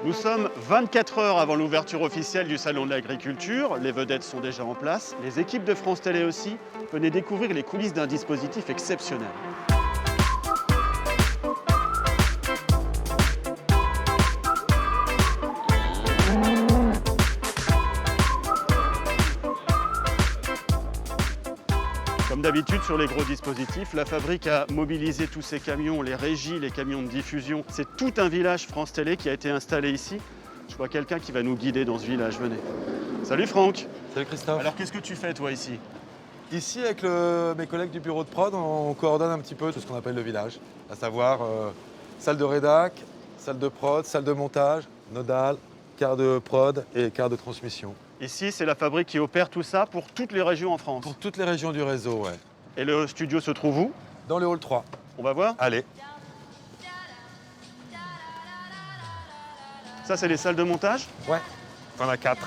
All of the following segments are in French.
Nous sommes 24 heures avant l'ouverture officielle du Salon de l'Agriculture. Les vedettes sont déjà en place, les équipes de France Télé aussi. Venez découvrir les coulisses d'un dispositif exceptionnel. Comme d'habitude sur les gros dispositifs, la fabrique a mobilisé tous ses camions, les régies, les camions de diffusion. C'est tout un village France Télé qui a été installé ici. Je vois quelqu'un qui va nous guider dans ce village, venez. Salut Franck. Salut Christophe. Alors qu'est-ce que tu fais toi ici? Ici, avec mes collègues du bureau de prod, on coordonne un petit peu tout ce qu'on appelle le village, à savoir salle de rédac, salle de prod, salle de montage, nodal, quart de prod et quart de transmission. Ici, c'est la fabrique qui opère tout ça pour toutes les régions en France. Pour toutes les régions du réseau, ouais. Et le studio se trouve où? Dans le hall 3. On va voir. Allez. Ça, c'est les salles de montage? Ouais. T'en as 4.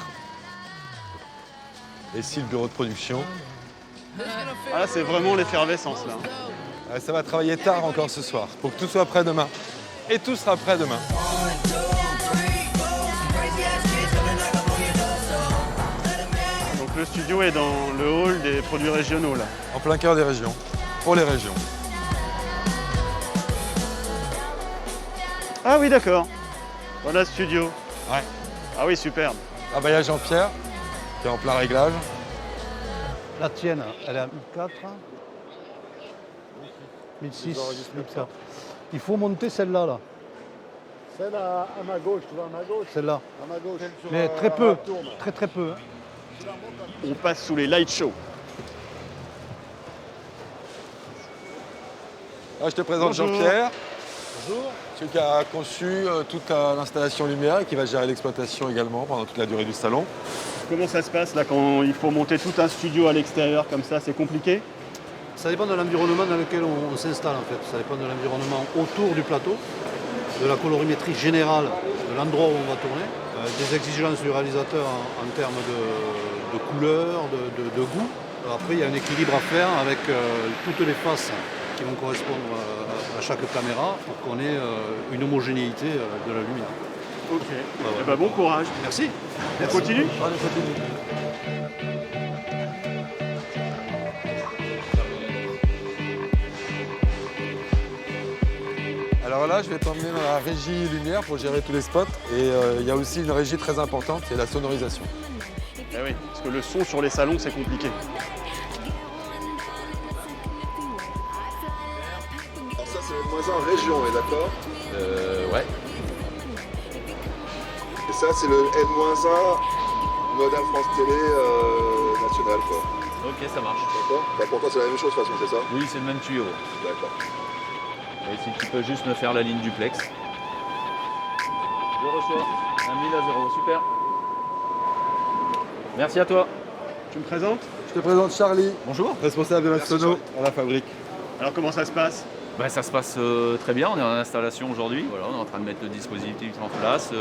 Et ici, le bureau de production. Ah, là, c'est vraiment l'effervescence là. Ça va travailler tard encore ce soir, pour que tout soit prêt demain. Et tout sera prêt demain. Donc le studio est dans le hall des produits régionaux là. En plein cœur des régions, pour les régions. Ah oui, d'accord. Voilà le studio. Ouais. Ah oui, superbe. Ah bah il y a Jean-Pierre, qui est en plein réglage. La tienne, elle est à 1004, 1006, 1004. Il faut monter celle-là, là. Celle à ma gauche, tu vois, à ma gauche. Celle-là. À ma gauche. Mais très peu, très peu. Hein. On passe sous les light shows. Là, je te présente Bonjour. Jean-Pierre, Bonjour. celui qui a conçu toute l'installation lumière et qui va gérer l'exploitation également pendant toute la durée du salon. Comment ça se passe là quand il faut monter tout un studio à l'extérieur comme ça? C'est compliqué? Ça dépend de l'environnement dans lequel on s'installe, en fait. Ça dépend de l'environnement autour du plateau, de la colorimétrie générale, de l'endroit où on va tourner, des exigences du réalisateur en termes de couleur, de goût. Après, il y a un équilibre à faire avec toutes les faces qui vont correspondre à chaque caméra pour qu'on ait une homogénéité de la lumière. Ok. ouais. Eh ben, bon courage. Merci. On continue? Allez, continue. Alors là, je vais t'emmener dans la régie lumière pour gérer tous les spots. Et il y a aussi une régie très importante, c'est la sonorisation. Eh oui, parce que le son sur les salons, c'est compliqué. Alors ça, c'est le -1 région, on est d'accord? Ouais. Et ça, c'est le N-1 modèle France Télé national, quoi. Ok, ça marche. D'accord? Bah, pour toi, c'est la même chose, de toute façon, c'est ça? Oui, c'est le même tuyau. D'accord. Et si tu peux juste me faire la ligne duplex. Je reçois 1000 à 0, super. Merci à toi. Tu me présentes? Je te présente Charlie, Bonjour. responsable de la Merci, sono Charlie. à la fabrique. Alors comment ça se passe? Bah, ça se passe très bien, on est en installation aujourd'hui. Voilà, on est en train de mettre le dispositif en place,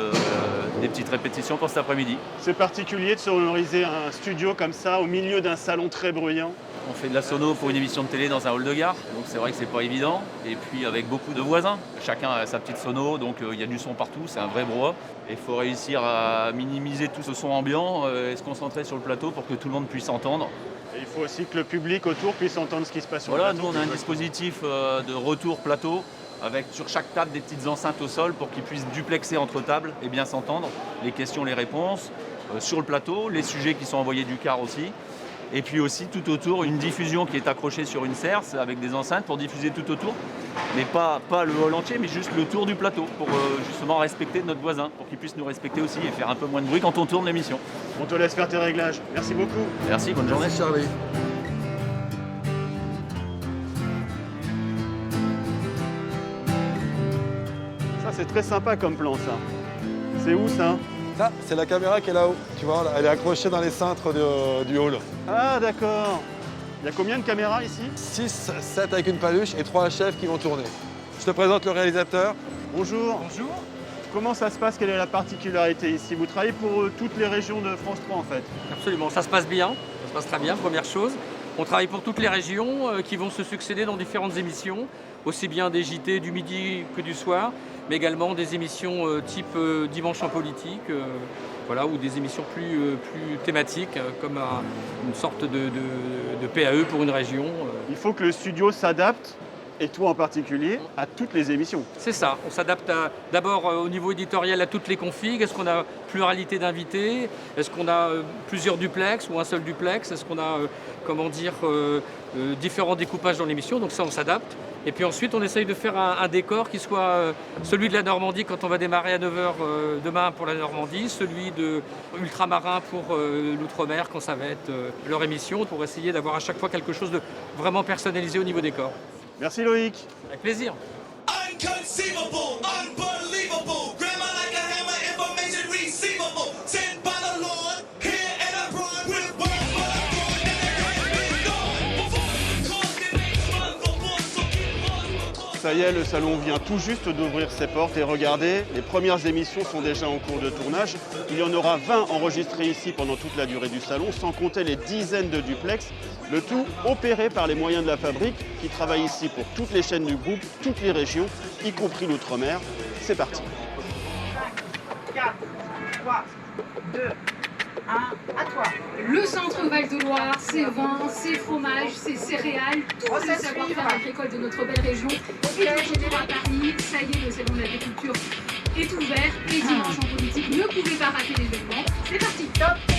des petites répétitions pour cet après-midi. C'est particulier de sonoriser un studio comme ça au milieu d'un salon très bruyant. On fait de la sono pour une émission de télé dans un hall de gare, donc c'est vrai que c'est pas évident. Et puis avec beaucoup de voisins, chacun a sa petite sono, donc il y a du son partout, c'est un vrai brouhaha. Et il faut réussir à minimiser tout ce son ambiant et se concentrer sur le plateau pour que tout le monde puisse entendre. Et il faut aussi que le public autour puisse entendre ce qui se passe sur Voilà, le nous plateau. on a un dispositif de retour plateau avec sur chaque table des petites enceintes au sol pour qu'ils puissent duplexer entre tables et bien s'entendre. Les questions, les réponses sur le plateau, les sujets qui sont envoyés du car aussi. Et puis aussi tout autour une diffusion qui est accrochée sur une serse avec des enceintes pour diffuser tout autour. Mais pas le hall entier, mais juste le tour du plateau pour justement respecter notre voisin, pour qu'il puisse nous respecter aussi et faire un peu moins de bruit quand on tourne l'émission. On te laisse faire tes réglages. Merci beaucoup. Merci, bonne journée. Merci Charlie. Ça, c'est très sympa comme plan, ça. C'est où, ça? Ça, c'est la caméra qui est là-haut. Tu vois, elle est accrochée dans les cintres du hall. Ah, d'accord. Il y a combien de caméras ici? 6, 7 avec une paluche et 3 chefs qui vont tourner. Je te présente le réalisateur. Bonjour. Bonjour. Comment ça se passe? Quelle est la particularité ici? Vous travaillez pour toutes les régions de France 3, en fait. Absolument, ça se passe bien, ça se passe très bien, première chose. On travaille pour toutes les régions qui vont se succéder dans différentes émissions. aussi bien des JT du midi que du soir, mais également des émissions type Dimanche en politique, voilà, ou des émissions plus thématiques, comme une sorte de PAE pour une région. Il faut que le studio s'adapte, et toi en particulier, à toutes les émissions. C'est ça, on s'adapte d'abord au niveau éditorial à toutes les configs. Est-ce qu'on a pluralité d'invités? Est-ce qu'on a plusieurs duplex ou un seul duplex? Est-ce qu'on a différents découpages dans l'émission? Donc ça, on s'adapte. Et puis ensuite, on essaye de faire un décor qui soit celui de la Normandie quand on va démarrer à 9h demain pour la Normandie, celui de Ultramarin pour l'Outre-mer quand ça va être leur émission, pour essayer d'avoir à chaque fois quelque chose de vraiment personnalisé au niveau décor. Merci Loïc. Avec plaisir. Inconceivable, unbelievable, grammar like a hammer, information receivable, sent by the Lord, here and abroad, with words for the Lord, and Ça y est, le salon vient tout juste d'ouvrir ses portes et regardez, les premières émissions sont déjà en cours de tournage. Il y en aura 20 enregistrées ici pendant toute la durée du salon, sans compter les dizaines de duplex. Le tout opéré par les moyens de la fabrique qui travaille ici pour toutes les chaînes du groupe, toutes les régions, y compris l'outre-mer. C'est parti. 4, 3, 2, 1, à toi. Le centre Val de Loire, ses vins, ses fromages, ses céréales, tout le savoir-faire agricole de notre belle région. Et de retour à Paris, ça y est, le salon de l'agriculture est ouvert. Et Dimanche en politique, ne pouvez pas rater l'événement. C'est parti, top.